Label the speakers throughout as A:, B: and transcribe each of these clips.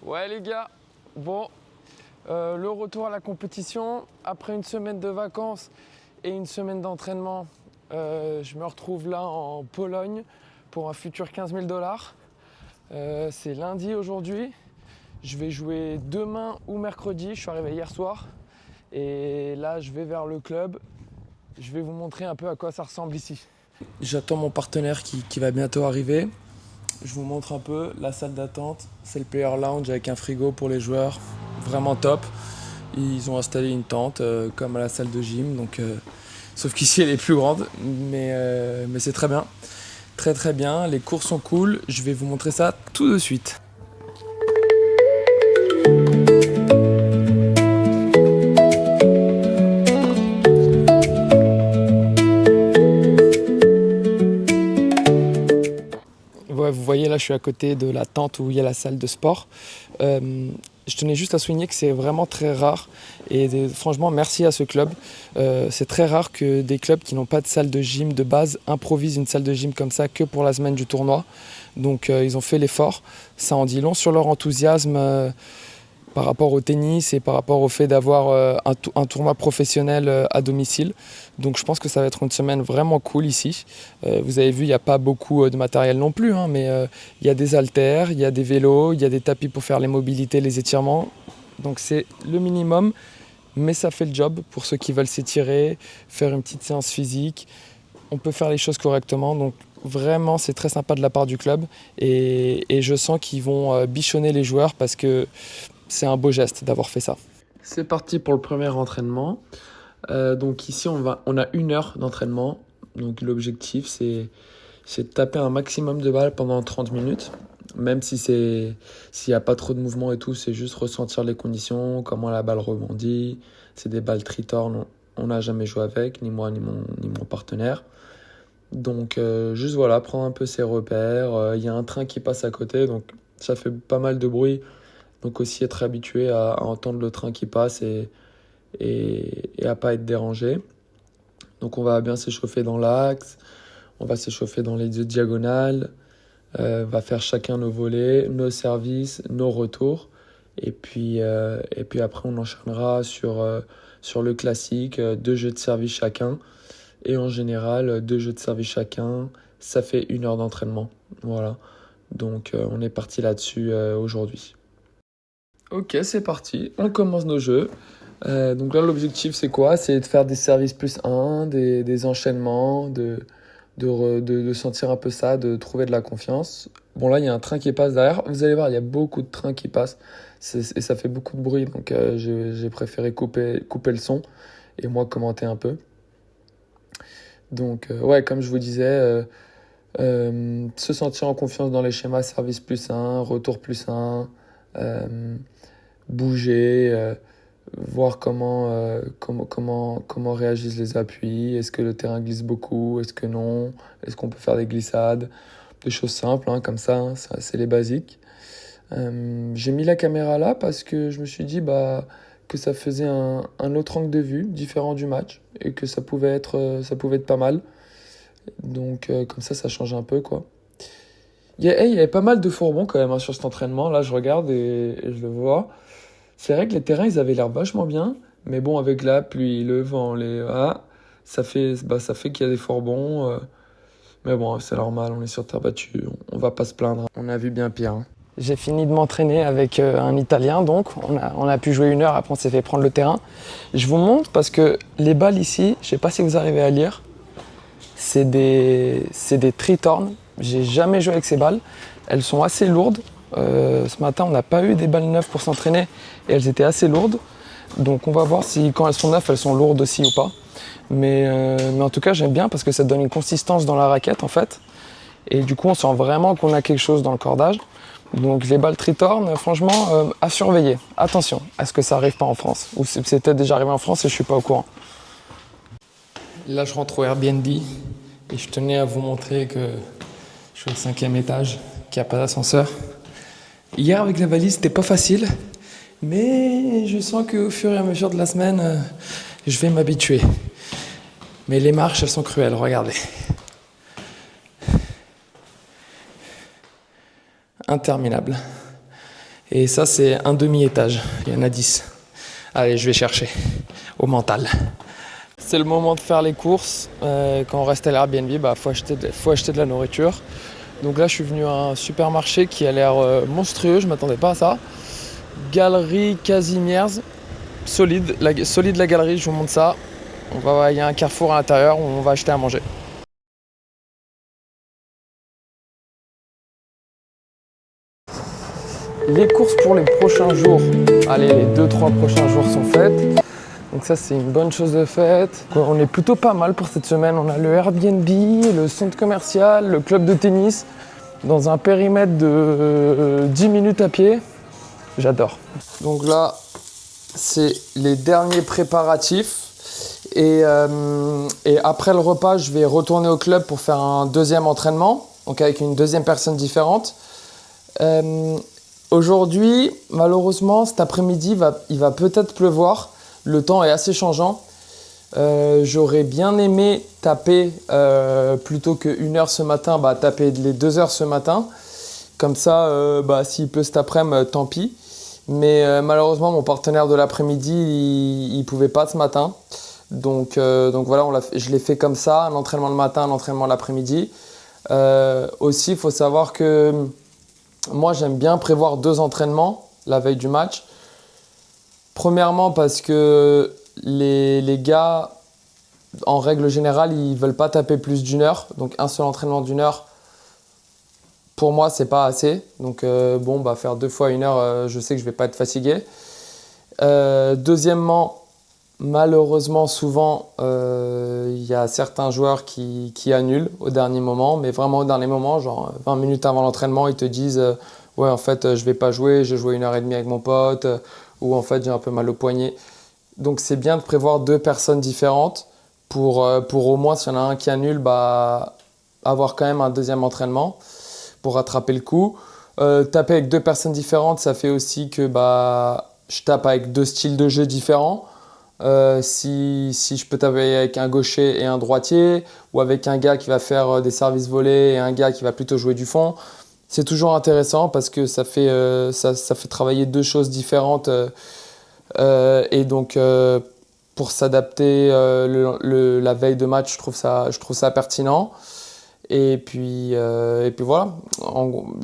A: Ouais les gars, bon, le retour à la compétition, après une semaine de vacances et une semaine d'entraînement, je me retrouve là en Pologne pour un futur 15 000 $. C'est lundi aujourd'hui, je vais jouer demain ou mercredi, je suis arrivé hier soir. Et là je vais vers le club, je vais vous montrer un peu à quoi ça ressemble ici. J'attends mon partenaire qui va bientôt arriver. Je vous montre un peu la salle d'attente. C'est le player lounge avec un frigo pour les joueurs. Vraiment top. Ils ont installé une tente comme à la salle de gym. Sauf qu'ici elle est plus grande. Mais c'est très bien. Très très bien. Les cours sont cool. Je vais vous montrer ça tout de suite. Ouais, vous voyez là, je suis à côté de la tente où il y a la salle de sport. Je tenais juste à souligner que c'est vraiment très rare et franchement merci à ce club. C'est très rare que des clubs qui n'ont pas de salle de gym de base improvisent une salle de gym comme ça que pour la semaine du tournoi. Donc ils ont fait l'effort. Ça en dit long sur leur enthousiasme par rapport au tennis et par rapport au fait d'avoir un tournoi professionnel à domicile. Donc je pense que ça va être une semaine vraiment cool ici. Vous avez vu, il n'y a pas beaucoup de matériel non plus, hein, mais il y a des haltères, il y a des vélos, il y a des tapis pour faire les mobilités, les étirements. Donc c'est le minimum, mais ça fait le job pour ceux qui veulent s'étirer, faire une petite séance physique. On peut faire les choses correctement. Donc vraiment, c'est très sympa de la part du club. Et je sens qu'ils vont bichonner les joueurs parce que c'est un beau geste d'avoir fait ça. C'est parti pour le premier entraînement. Donc ici, on a 1 heure d'entraînement. Donc l'objectif, c'est de taper un maximum de balles pendant 30 minutes. Même si s'il n'y a pas trop de mouvement et tout, c'est juste ressentir les conditions, comment la balle rebondit. C'est des balles tritornes, on n'a jamais joué avec, ni moi ni mon partenaire. Donc juste voilà, prendre un peu ses repères. Y a un train qui passe à côté, donc ça fait pas mal de bruit. Donc aussi être habitué à entendre le train qui passe et à pas être dérangé. Donc on va bien s'échauffer dans l'axe, on va s'échauffer dans les 2 diagonales, on va faire chacun nos volets, nos services, nos retours. Et puis après on enchaînera sur le classique, 2 jeux de service chacun. Et en général, 2 jeux de service chacun, ça fait 1 heure d'entraînement. Voilà. Donc on est parti là-dessus aujourd'hui. Ok, c'est parti, on commence nos jeux. Donc là, l'objectif, c'est quoi? C'est de faire des services plus 1, des enchaînements, de sentir un peu ça, de trouver de la confiance. Bon, là, il y a un train qui passe derrière. Vous allez voir, il y a beaucoup de trains qui passent et ça fait beaucoup de bruit. Donc, j'ai préféré couper le son et moi commenter un peu. Donc, ouais, comme je vous disais, se sentir en confiance dans les schémas service plus 1, retour plus 1, bouger, voir comment réagissent les appuis. Est-ce que le terrain glisse beaucoup? Est-ce que non? Est-ce qu'on peut faire des glissades? Des choses simples, hein, comme ça, hein, c'est les basiques. J'ai mis la caméra là parce que je me suis dit que ça faisait un autre angle de vue, différent du match, et que ça pouvait être pas mal. Donc comme ça change un peu, quoi. Il y avait pas mal de fourbons quand même, hein, sur cet entraînement. Là, je regarde et je le vois. C'est vrai que les terrains, ils avaient l'air vachement bien. Mais bon, avec la pluie, le vent, ça fait qu'il y a des fourbons. Mais bon, c'est normal, on est sur terre battue. On va pas se plaindre. On a vu bien pire. Hein. J'ai fini de m'entraîner avec un Italien, donc on a pu jouer 1 heure. Après, on s'est fait prendre le terrain. Je vous montre parce que les balles ici, je sais pas si vous arrivez à lire, c'est des tritornes. J'ai jamais joué avec ces balles. Elles sont assez lourdes. Ce matin, on n'a pas eu des balles neuves pour s'entraîner et elles étaient assez lourdes. Donc on va voir si quand elles sont neuves, elles sont lourdes aussi ou pas. Mais en tout cas, j'aime bien parce que ça donne une consistance dans la raquette en fait. Et du coup, on sent vraiment qu'on a quelque chose dans le cordage. Donc les balles tritornes, franchement, à surveiller. Attention, est-ce que ça arrive pas en France? Ou c'est peut-être déjà arrivé en France et je suis pas au courant. Là, je rentre au Airbnb et je tenais à vous montrer que je suis au 5e étage, qu'il n'y a pas d'ascenseur. Hier, avec la valise, c'était pas facile, mais je sens qu'au fur et à mesure de la semaine, je vais m'habituer. Mais les marches, elles sont cruelles, regardez. Interminable. Et ça, c'est un demi-étage. Il y en a 10. Allez, je vais chercher au mental. C'est le moment de faire les courses. Quand on reste à l'Airbnb, faut acheter de la nourriture. Donc là, je suis venu à un supermarché qui a l'air monstrueux. Je ne m'attendais pas à ça. Galerie Casimiers. Solide la galerie, je vous montre ça. Il y a un carrefour à l'intérieur où on va acheter à manger. Les courses pour les prochains jours, allez, les 2-3 prochains jours sont faites. Donc ça, c'est une bonne chose de faite. On est plutôt pas mal pour cette semaine. On a le Airbnb, le centre commercial, le club de tennis, dans un périmètre de 10 minutes à pied. J'adore. Donc là, c'est les derniers préparatifs. Et après le repas, je vais retourner au club pour faire un deuxième entraînement, donc avec une deuxième personne différente. Aujourd'hui, malheureusement, cet après-midi, il va peut-être pleuvoir. Le temps est assez changeant. J'aurais bien aimé taper plutôt qu'une heure ce matin, taper les 2 heures ce matin. Comme ça, s'il pleut cet après-midi, tant pis. Mais malheureusement, mon partenaire de l'après-midi, il ne pouvait pas ce matin. Donc voilà, je l'ai fait comme ça, un entraînement le matin, un entraînement l'après-midi. Aussi, il faut savoir que moi, j'aime bien prévoir 2 entraînements la veille du match. Premièrement, parce que les gars, en règle générale, ils ne veulent pas taper plus d'1 heure. Donc un seul entraînement d'1 heure, pour moi, c'est pas assez. Donc faire 2 fois 1 heure, je sais que je ne vais pas être fatigué. Deuxièmement, malheureusement, souvent, y a certains joueurs qui annulent au dernier moment, mais vraiment au dernier moment, genre 20 minutes avant l'entraînement, ils te disent ouais, en fait, je vais pas jouer, j'ai joué 1h30 avec mon pote, ou en fait, j'ai un peu mal au poignet. Donc, c'est bien de prévoir 2 personnes différentes pour au moins, s'il y en a un qui annule, avoir quand même un deuxième entraînement pour rattraper le coup. Taper avec 2 personnes différentes, ça fait aussi que je tape avec 2 styles de jeu différents. Si je peux taper avec un gaucher et un droitier, ou avec un gars qui va faire des services volés et un gars qui va plutôt jouer du fond, c'est toujours intéressant parce que ça fait travailler 2 choses différentes et donc pour s'adapter la veille de match, je trouve ça pertinent. Et puis voilà.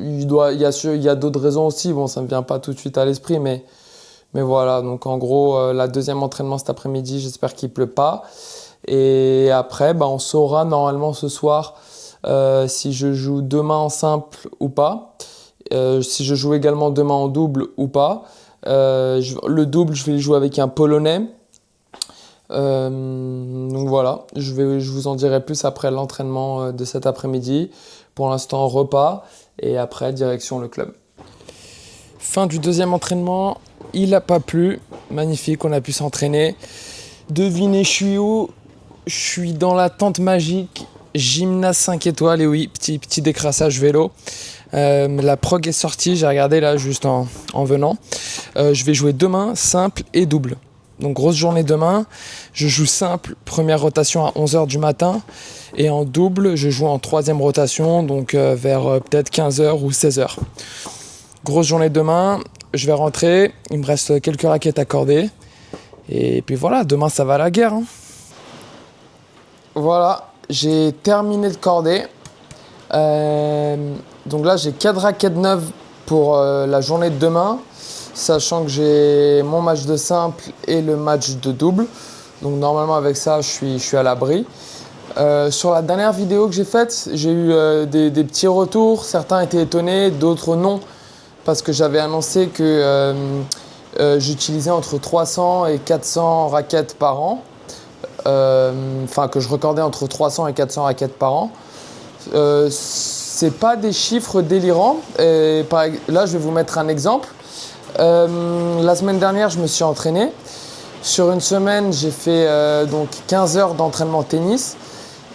A: Il y a d'autres raisons aussi, bon, ça ne me vient pas tout de suite à l'esprit, mais voilà, donc en gros, la deuxième entraînement cet après-midi, j'espère qu'il ne pleut pas. Et après, on saura normalement ce soir si je joue demain en simple ou pas. Si je joue également demain en double ou pas. Le double, je vais le jouer avec un Polonais. Donc voilà, je vous en dirai plus après l'entraînement de cet après-midi. Pour l'instant, repas et après, direction le club. Fin du deuxième entraînement, il n'a pas plu. Magnifique, on a pu s'entraîner. Devinez, je suis où? Je suis dans la tente magique, gymnase 5 étoiles. Et oui, petit décrassage vélo. La prog est sortie, j'ai regardé là juste en venant. Je vais jouer demain, simple et double. Donc grosse journée demain. Je joue simple, première rotation à 11h du matin. Et en double, je joue en 3e rotation, donc vers peut-être 15h ou 16h. Grosse journée demain, je vais rentrer, il me reste quelques raquettes à corder. Et puis voilà, demain ça va à la guerre. Voilà, j'ai terminé de corder. Donc là, j'ai 4 raquettes neuves pour la journée de demain, sachant que j'ai mon match de simple et le match de double. Donc normalement avec ça, je suis à l'abri. Sur la dernière vidéo que j'ai faite, j'ai eu des petits retours. Certains étaient étonnés, d'autres non. Parce que j'avais annoncé que j'utilisais entre 300 et 400 raquettes par an. Que je recordais entre 300 et 400 raquettes par an. C'est pas des chiffres délirants. Là, je vais vous mettre un exemple. La semaine dernière, je me suis entraîné. Sur une semaine, j'ai fait 15 heures d'entraînement tennis.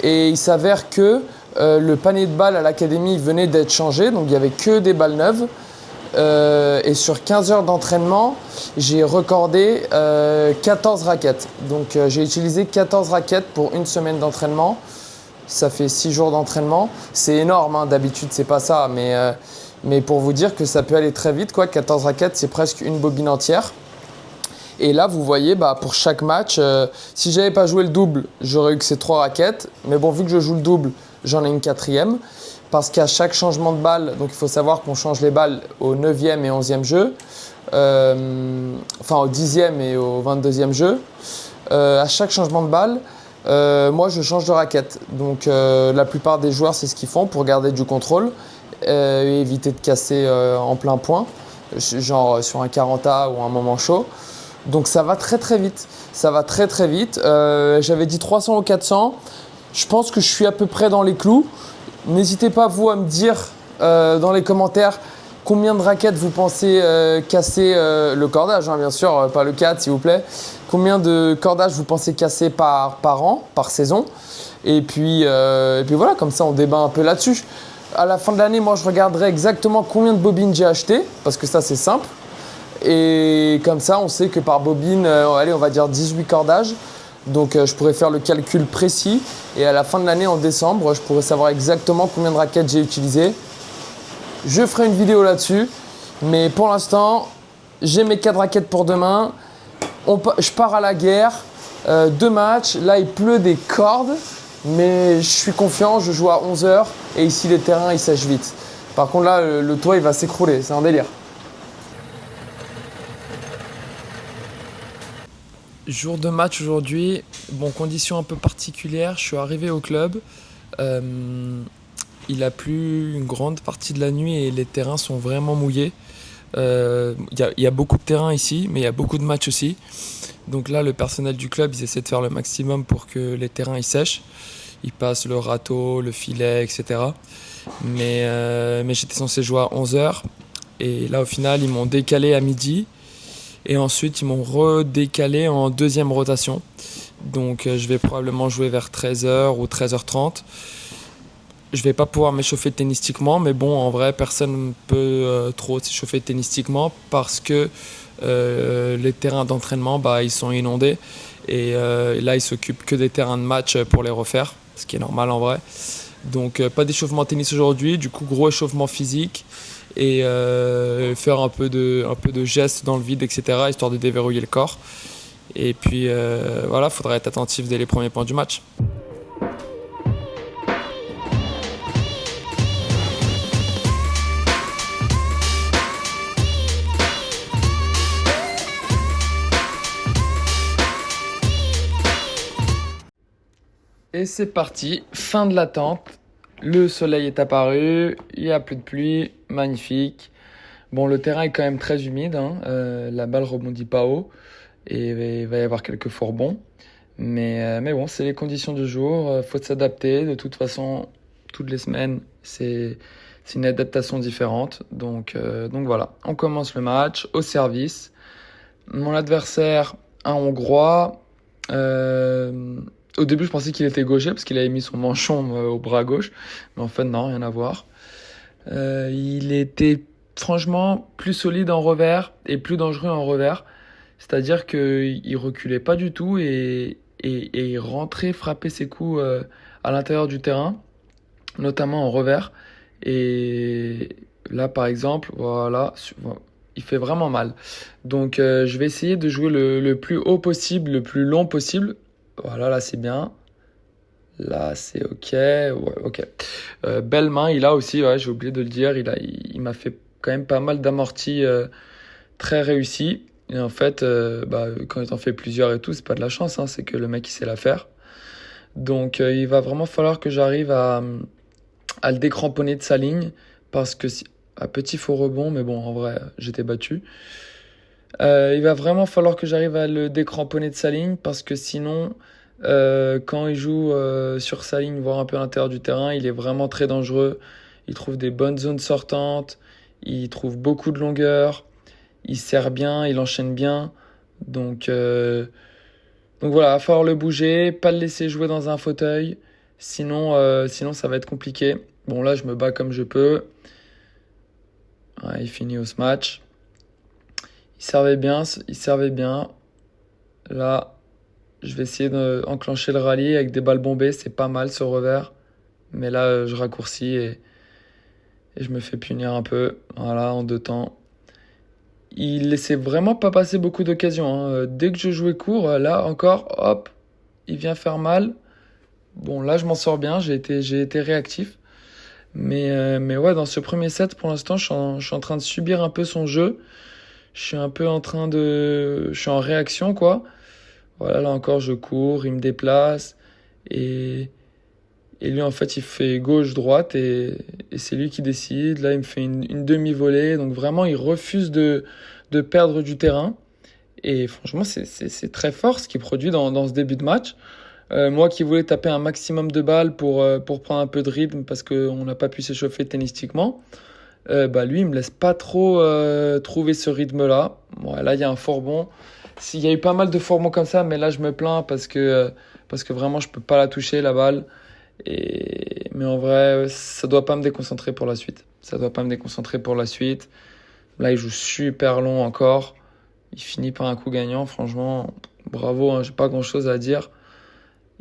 A: Et il s'avère que le panier de balles à l'académie venait d'être changé. Donc, il n'y avait que des balles neuves. Et sur 15 heures d'entraînement, j'ai recordé 14 raquettes. Donc j'ai utilisé 14 raquettes pour une semaine d'entraînement. Ça fait 6 jours d'entraînement. C'est énorme, hein. D'habitude c'est pas ça, mais Mais pour vous dire que ça peut aller très vite, quoi. 14 raquettes, c'est presque une bobine entière. Et là, vous voyez, pour chaque match, si j'avais pas joué le double, j'aurais eu que ces 3 raquettes. Mais bon, vu que je joue le double, j'en ai une 4e. Parce qu'à chaque changement de balle, donc il faut savoir qu'on change les balles au 9e et 11e jeu, au 10e et au 22e jeu. À chaque changement de balle, moi je change de raquette. Donc la plupart des joueurs, c'est ce qu'ils font pour garder du contrôle et éviter de casser en plein point, genre sur un 40A ou un moment chaud. Donc ça va très très vite. Ça va très très vite. J'avais dit 300 ou 400. Je pense que je suis à peu près dans les clous. N'hésitez pas, vous, à me dire dans les commentaires combien de raquettes vous pensez casser, le cordage, bien sûr, pas le 4 s'il vous plaît. Combien de cordages vous pensez casser par an, par saison. Et puis voilà, comme ça on débat un peu là-dessus. À la fin de l'année, moi je regarderai exactement combien de bobines j'ai acheté, parce que ça c'est simple. Et comme ça on sait que par bobine, allez, on va dire 18 cordages. Donc je pourrais faire le calcul précis et à la fin de l'année, en décembre, je pourrais savoir exactement combien de raquettes j'ai utilisées. Je ferai une vidéo là-dessus, mais pour l'instant, j'ai mes 4 raquettes pour demain. Je pars à la guerre, 2 matchs, là il pleut des cordes, mais je suis confiant, je joue à 11h et ici les terrains ils sèchent vite. Par contre là, le toit il va s'écrouler, c'est un délire. Jour de match aujourd'hui, bon, conditions un peu particulières, je suis arrivé au club, il a plu une grande partie de la nuit et les terrains sont vraiment mouillés. Y a beaucoup de terrains ici, mais il y a beaucoup de matchs aussi. Donc là, le personnel du club, ils essaient de faire le maximum pour que les terrains ils sèchent. Ils passent le râteau, le filet, etc. Mais j'étais censé jouer à 11h et là au final, ils m'ont décalé à midi. Et ensuite, ils m'ont redécalé en 2e rotation. Donc, je vais probablement jouer vers 13h ou 13h30. Je vais pas pouvoir m'échauffer tennistiquement, mais bon, en vrai, personne ne peut trop s'échauffer tennistiquement parce que les terrains d'entraînement, ils sont inondés. Et là, ils s'occupent que des terrains de match pour les refaire, ce qui est normal en vrai. Donc, pas d'échauffement tennis aujourd'hui, du coup, gros échauffement physique. Et faire un peu de gestes dans le vide, etc., histoire de déverrouiller le corps. Et puis voilà, il faudra être attentif dès les premiers points du match. Et c'est parti, fin de l'attente. Le soleil est apparu, il n'y a plus de pluie, magnifique. Bon, le terrain est quand même très humide, la balle rebondit pas haut et il va y avoir quelques fourbons. Mais bon, c'est les conditions du jour, faut s'adapter. De toute façon, toutes les semaines, c'est une adaptation différente. Donc voilà, on commence le match au service. Mon adversaire, un Hongrois. Au début, je pensais qu'il était gaucher parce qu'il avait mis son manchon au bras gauche. Mais en fait, non, rien à voir. Il était franchement plus solide en revers et plus dangereux en revers. C'est-à-dire qu'il reculait pas du tout et il rentrait frapper ses coups à l'intérieur du terrain, notamment en revers. Et là, par exemple, voilà, il fait vraiment mal. Donc, je vais essayer de jouer le plus haut possible, le plus long possible. Voilà, là, c'est bien. Là, c'est OK. Ouais, OK. Belle main, il a aussi, ouais, j'ai oublié de le dire, il m'a fait quand même pas mal d'amortis très réussis. Et en fait, quand il t'en fait plusieurs et tout, c'est pas de la chance, c'est que le mec, il sait la faire. Donc, il va vraiment falloir que j'arrive à le décramponner de sa ligne, parce que à petit faux rebond, mais bon, en vrai, j'étais battu. Il va vraiment falloir que j'arrive à le décramponner de sa ligne, parce que sinon, quand il joue sur sa ligne, voire un peu à l'intérieur du terrain, il est vraiment très dangereux. Il trouve des bonnes zones sortantes, il trouve beaucoup de longueur, il serre bien, il enchaîne bien. Donc voilà, il va falloir le bouger, pas le laisser jouer dans un fauteuil, sinon ça va être compliqué. Bon, là je me bats comme je peux. Ouais, il finit au smash. Il servait bien. Là, je vais essayer d'enclencher le rallye avec des balles bombées, c'est pas mal ce revers. Mais là, je raccourcis et Et je me fais punir un peu, voilà, en 2 temps. Il laissait vraiment pas passer beaucoup d'occasions, hein. Dès que je jouais court, là encore, hop, il vient faire mal. Bon, là, je m'en sors bien, j'ai été réactif. Mais ouais, dans ce premier set, pour l'instant, je suis en train de subir un peu son jeu. Je suis un peu en train de... Je suis en réaction, quoi. Voilà, là encore, je cours, il me déplace. Et, et lui, en fait, il fait gauche-droite et c'est lui qui décide. Là, il me fait une demi-volée. Donc vraiment, il refuse de perdre du terrain. Et franchement, c'est très fort ce qu'il produit dans ce début de match. Moi qui voulais taper un maximum de balles pour prendre un peu de rythme parce qu'on n'a pas pu s'échauffer tennistiquement, bah lui, il me laisse pas trop trouver ce rythme-là. Bon, là, il y a un fort bond. Il y a eu pas mal de forts bons comme ça, mais là, je me plains parce que vraiment, je peux pas la toucher, la balle. Mais en vrai, ça doit pas me déconcentrer pour la suite. Ça doit pas me déconcentrer pour la suite. Là, il joue super long encore. Il finit par un coup gagnant. Franchement, bravo, hein, j'ai pas grand-chose à dire.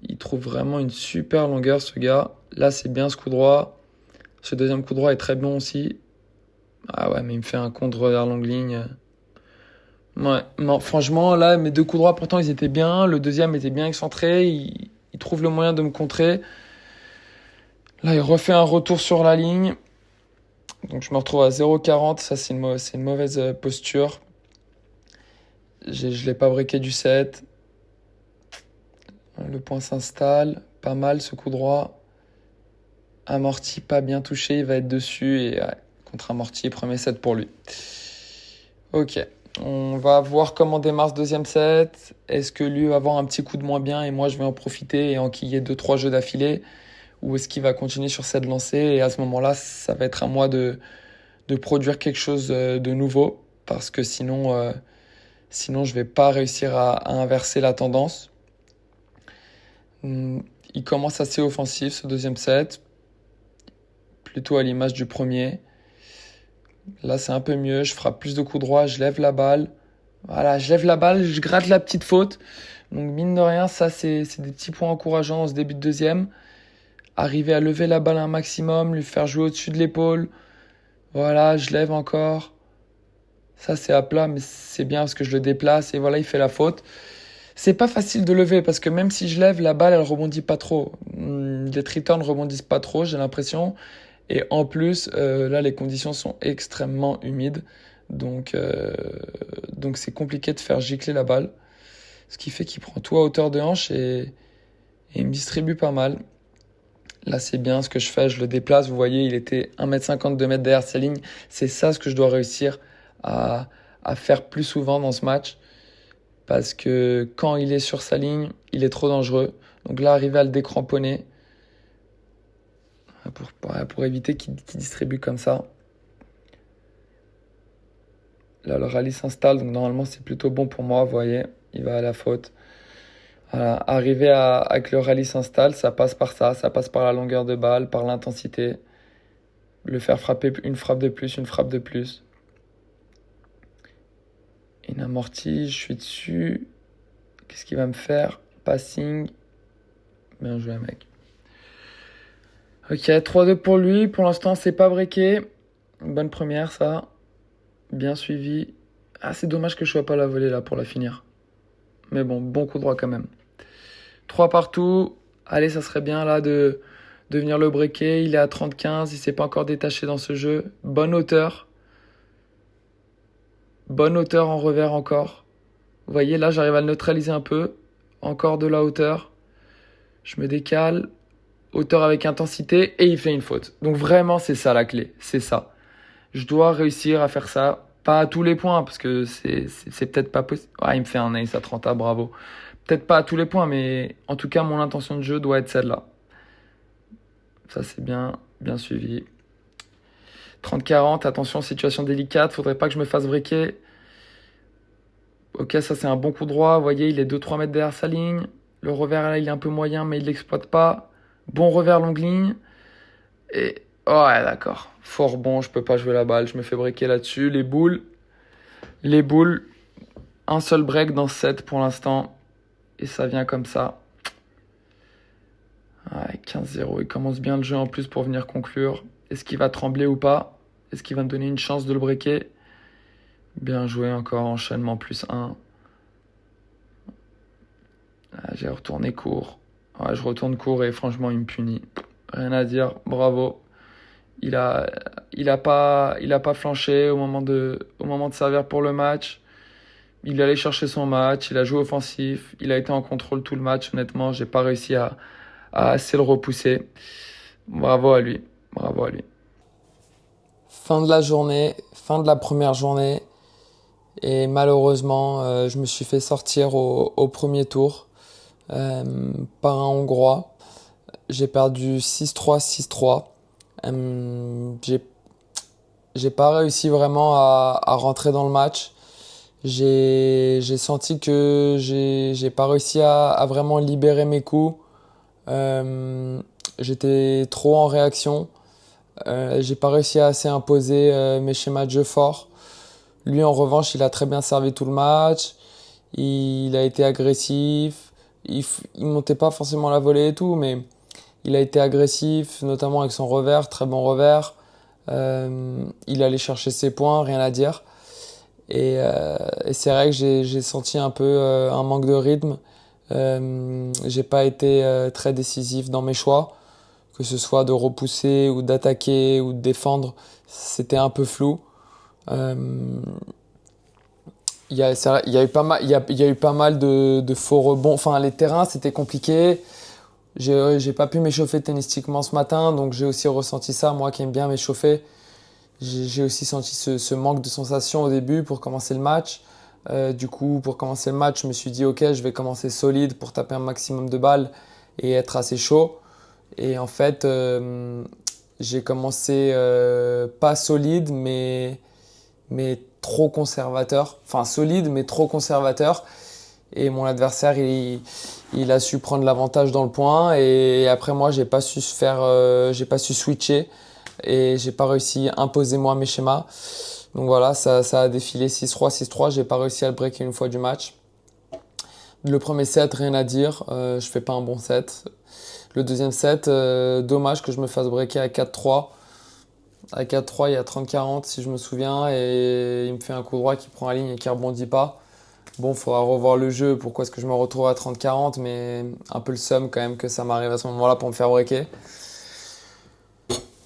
A: Il trouve vraiment une super longueur, ce gars. Là, c'est bien ce coup droit. Ce deuxième coup droit est très bon aussi. Ah ouais, mais il me fait un contre revers longue ligne. Ouais, non, franchement, là, mes 2 coups droits, pourtant, ils étaient bien. Le deuxième était bien excentré. Il trouve le moyen de me contrer. Là, il refait un retour sur la ligne. Donc, je me retrouve à 0,40. Ça, c'est une mauvaise posture. Je ne l'ai pas breaké du set. Le point s'installe. Pas mal, ce coup droit. Amorti, pas bien touché. Il va être dessus. Et ouais, contre Amorti, premier set pour lui. Ok. On va voir comment démarre ce deuxième set. Est-ce que lui va avoir un petit coup de moins bien et moi je vais en profiter et enquiller 2-3 jeux d'affilée? Ou est-ce qu'il va continuer sur cette lancée? Et à ce moment-là, ça va être à moi de produire quelque chose de nouveau. Parce que sinon je vais pas réussir à inverser la tendance. Il commence assez offensif ce deuxième set. Plutôt à l'image du premier. Là c'est un peu mieux. Je frappe plus de coups droits. Je lève la balle. Voilà, je lève la balle, je gratte la petite faute. Donc mine de rien, ça c'est des petits points encourageants en ce début de deuxième. Arriver à lever la balle un maximum, lui faire jouer au-dessus de l'épaule. Voilà, je lève encore. Ça c'est à plat, mais c'est bien parce que je le déplace et voilà, il fait la faute. C'est pas facile de lever parce que même si je lève, la balle elle rebondit pas trop. Les returns rebondissent pas trop, j'ai l'impression. Et en plus, là les conditions sont extrêmement humides. Donc c'est compliqué de faire gicler la balle. Ce qui fait qu'il prend tout à hauteur de hanche et il me distribue pas mal. Là, c'est bien ce que je fais. Je le déplace. Vous voyez, il était 1,50 m, 2 mètres derrière sa ligne. C'est ça ce que je dois réussir à faire plus souvent dans ce match. Parce que quand il est sur sa ligne, il est trop dangereux. Donc là, arriver à le décramponner pour éviter qu'il distribue comme ça. Là, le rallye s'installe, donc normalement, c'est plutôt bon pour moi, vous voyez. Il va à la faute. Voilà. Arriver à que le rallye s'installe, ça passe par ça. Ça passe par la longueur de balle, par l'intensité. Le faire frapper une frappe de plus, une frappe de plus. Une amortie, je suis dessus. Qu'est-ce qu'il va me faire? Passing. Bien joué, mec. Ok, 3-2 pour lui. Pour l'instant, c'est pas breaké. Bonne première, ça. Bien suivi. Ah, c'est dommage que je sois pas la volée là pour la finir. Mais bon coup droit quand même. 3 partout. Allez, ça serait bien là de venir le breaker. Il est à 30-15. Il s'est pas encore détaché dans ce jeu. Bonne hauteur. Bonne hauteur en revers encore. Vous voyez, là, j'arrive à le neutraliser un peu. Encore de la hauteur. Je me décale. Hauteur avec intensité. Et il fait une faute. Donc vraiment, c'est ça la clé. C'est ça. Je dois réussir à faire ça. Pas à tous les points, parce que c'est peut-être pas possible. Ah, il me fait un ace à 30A, bravo. Peut-être pas à tous les points, mais en tout cas, mon intention de jeu doit être celle-là. Ça, c'est bien suivi. 30-40, attention, situation délicate. Faudrait pas que je me fasse briquer. Ok, ça, c'est un bon coup droit. Vous voyez, il est 2-3 mètres derrière sa ligne. Le revers, là, il est un peu moyen, mais il l'exploite pas. Bon revers longue ligne. Et ouais, d'accord. Fort bon, je peux pas jouer la balle. Je me fais breaker là-dessus. Les boules. Un seul break dans ce set pour l'instant. Et ça vient comme ça. Ouais, 15-0. Il commence bien le jeu en plus pour venir conclure. Est-ce qu'il va trembler ou pas? Est-ce qu'il va me donner une chance de le breaker? Bien joué encore, enchaînement +1. Ah, j'ai retourné court. Ouais, je retourne court et franchement, il me punit. Rien à dire, bravo. Il a, il a pas flanché au moment de servir pour le match. Il allait chercher son match, il a joué offensif, il a été en contrôle tout le match. Honnêtement, j'ai pas réussi à assez le repousser. Bravo à lui, bravo à lui. Fin de la journée, fin de la première journée. Et malheureusement, je me suis fait sortir au premier tour par un Hongrois. J'ai perdu 6-3, 6-3. J'ai pas réussi vraiment à rentrer dans le match. J'ai senti que j'ai pas réussi à vraiment libérer mes coups. J'étais trop en réaction. J'ai pas réussi à assez imposer mes schémas de jeu forts. Lui, en revanche, il a très bien servi tout le match. Il a été agressif. Il montait pas forcément la volée et tout, mais il a été agressif, notamment avec son revers, très bon revers. Il allait chercher ses points, rien à dire. Et c'est vrai que j'ai senti un peu un manque de rythme. J'ai pas été très décisif dans mes choix, que ce soit de repousser ou d'attaquer ou de défendre. C'était un peu flou. Euh, c'est vrai, il y a eu pas mal, il y a eu pas mal de faux rebonds. Enfin, les terrains, c'était compliqué. J'ai pas pu m'échauffer tennistiquement ce matin, donc j'ai aussi ressenti ça, moi qui aime bien m'échauffer. J'ai aussi senti ce manque de sensation au début pour commencer le match. Du coup, pour commencer le match, je me suis dit, ok, je vais commencer solide pour taper un maximum de balles et être assez chaud. Et en fait, j'ai commencé pas solide, mais trop conservateur. Enfin, solide, mais trop conservateur. Et mon adversaire, il a su prendre l'avantage dans le point. Et après, moi, j'ai pas su switcher. Et j'ai pas réussi à imposer moi mes schémas. Donc voilà, ça a défilé 6-3, 6-3. J'ai pas réussi à le breaker une fois du match. Le premier set, rien à dire. Je fais pas un bon set. Le deuxième set, dommage que je me fasse breaker à 4-3. À 4-3, il y a 30-40 si je me souviens. Et il me fait un coup droit qui prend la ligne et qui rebondit pas. Bon, il faudra revoir le jeu. Pourquoi est-ce que je me retrouve à 30-40? Mais un peu le seum quand même que ça m'arrive à ce moment-là pour me faire breaker.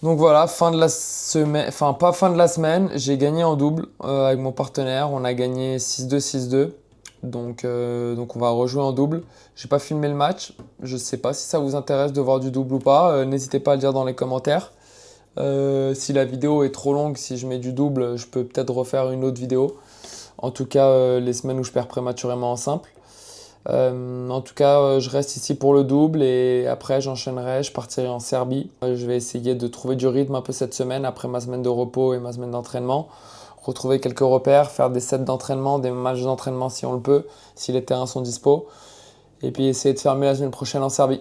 A: Donc voilà, fin de la semaine, enfin pas fin de la semaine, j'ai gagné en double avec mon partenaire. On a gagné 6-2, 6-2. Donc on va rejouer en double. J'ai pas filmé le match. Je sais pas si ça vous intéresse de voir du double ou pas. N'hésitez pas à le dire dans les commentaires. Si la vidéo est trop longue, si je mets du double, je peux peut-être refaire une autre vidéo. En tout cas, les semaines où je perds prématurément en simple. En tout cas, je reste ici pour le double et après j'enchaînerai, je partirai en Serbie. Je vais essayer de trouver du rythme un peu cette semaine après ma semaine de repos et ma semaine d'entraînement. Retrouver quelques repères, faire des sets d'entraînement, des matchs d'entraînement si on le peut, si les terrains sont dispo. Et puis essayer de fermer la semaine prochaine en Serbie.